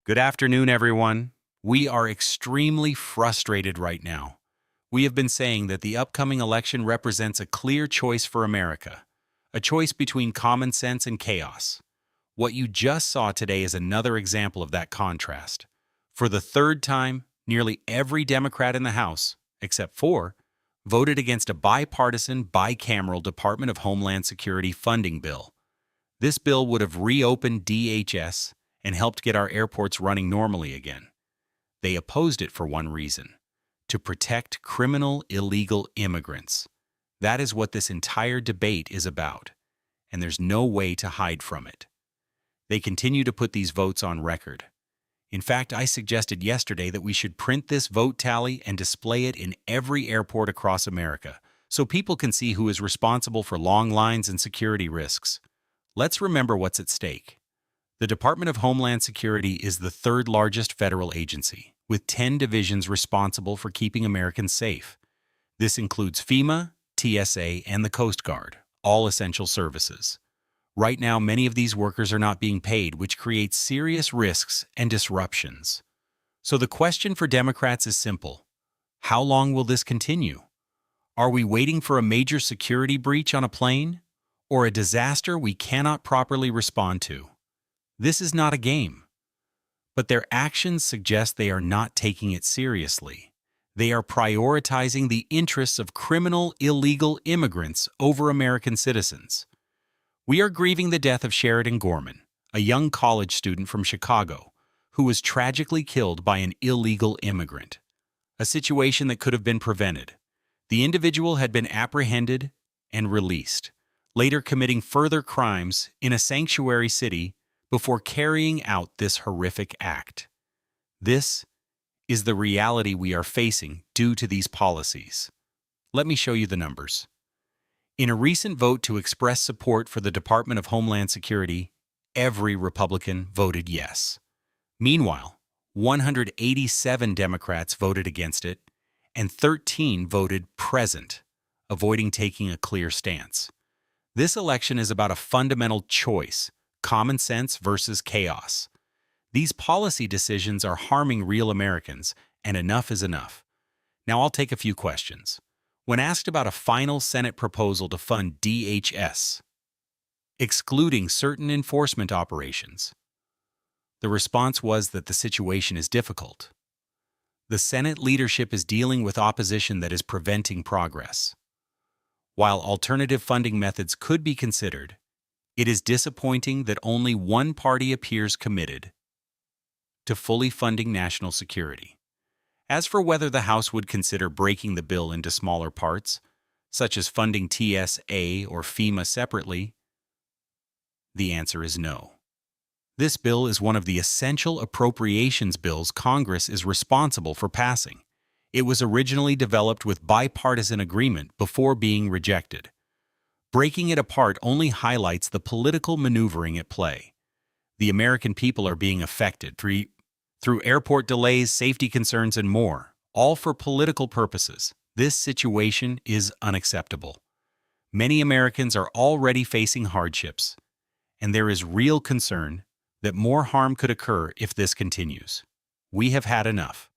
Good afternoon, everyone. We are extremely frustrated right now. We have been saying that the upcoming election represents a clear choice for America, a choice between common sense and chaos. What you just saw today is another example of that contrast. For the third time, nearly every Democrat in the House, except four, voted against a bipartisan, bicameral Department of Homeland Security funding bill. This bill would have reopened DHS and helped get our airports running normally again. They opposed it for one reason: to protect criminal, illegal immigrants. That is what this entire debate is about, and there's no way to hide from it. They continue to put these votes on record. In fact, I suggested yesterday that we should print this vote tally and display it in every airport across America, so people can see who is responsible for long lines and security risks. Let's remember what's at stake. The Department of Homeland Security is the third largest federal agency, with 10 divisions responsible for keeping Americans safe. This includes FEMA, TSA, and the Coast Guard, all essential services. Right now, many of these workers are not being paid, which creates serious risks and disruptions. So the question for Democrats is simple: how long will this continue? Are we waiting for a major security breach on a plane, or a disaster we cannot properly respond to? This is not a game. But their actions suggest they are not taking it seriously. They are prioritizing the interests of criminal, illegal immigrants over American citizens. We are grieving the death of Sheridan Gorman, a young college student from Chicago, who was tragically killed by an illegal immigrant, a situation that could have been prevented. The individual had been apprehended and released, later committing further crimes in a sanctuary city before carrying out this horrific act. This is the reality we are facing due to these policies. Let me show you the numbers. In a recent vote to express support for the Department of Homeland Security, every Republican voted yes. Meanwhile, 187 Democrats voted against it, and 13 voted present, avoiding taking a clear stance. This election is about a fundamental choice: common sense versus chaos. These policy decisions are harming real Americans, and enough is enough. Now I'll take a few questions. When asked about a final Senate proposal to fund DHS, excluding certain enforcement operations, the response was that the situation is difficult. The Senate leadership is dealing with opposition that is preventing progress. While alternative funding methods could be considered, it is disappointing that only one party appears committed to fully funding national security. As for whether the House would consider breaking the bill into smaller parts, such as funding TSA or FEMA separately, the answer is no. This bill is one of the essential appropriations bills Congress is responsible for passing. It was originally developed with bipartisan agreement before being rejected. Breaking it apart only highlights the political maneuvering at play. The American people are being affected through airport delays, safety concerns, and more, all for political purposes. This situation is unacceptable. Many Americans are already facing hardships, and there is real concern that more harm could occur if this continues. We have had enough.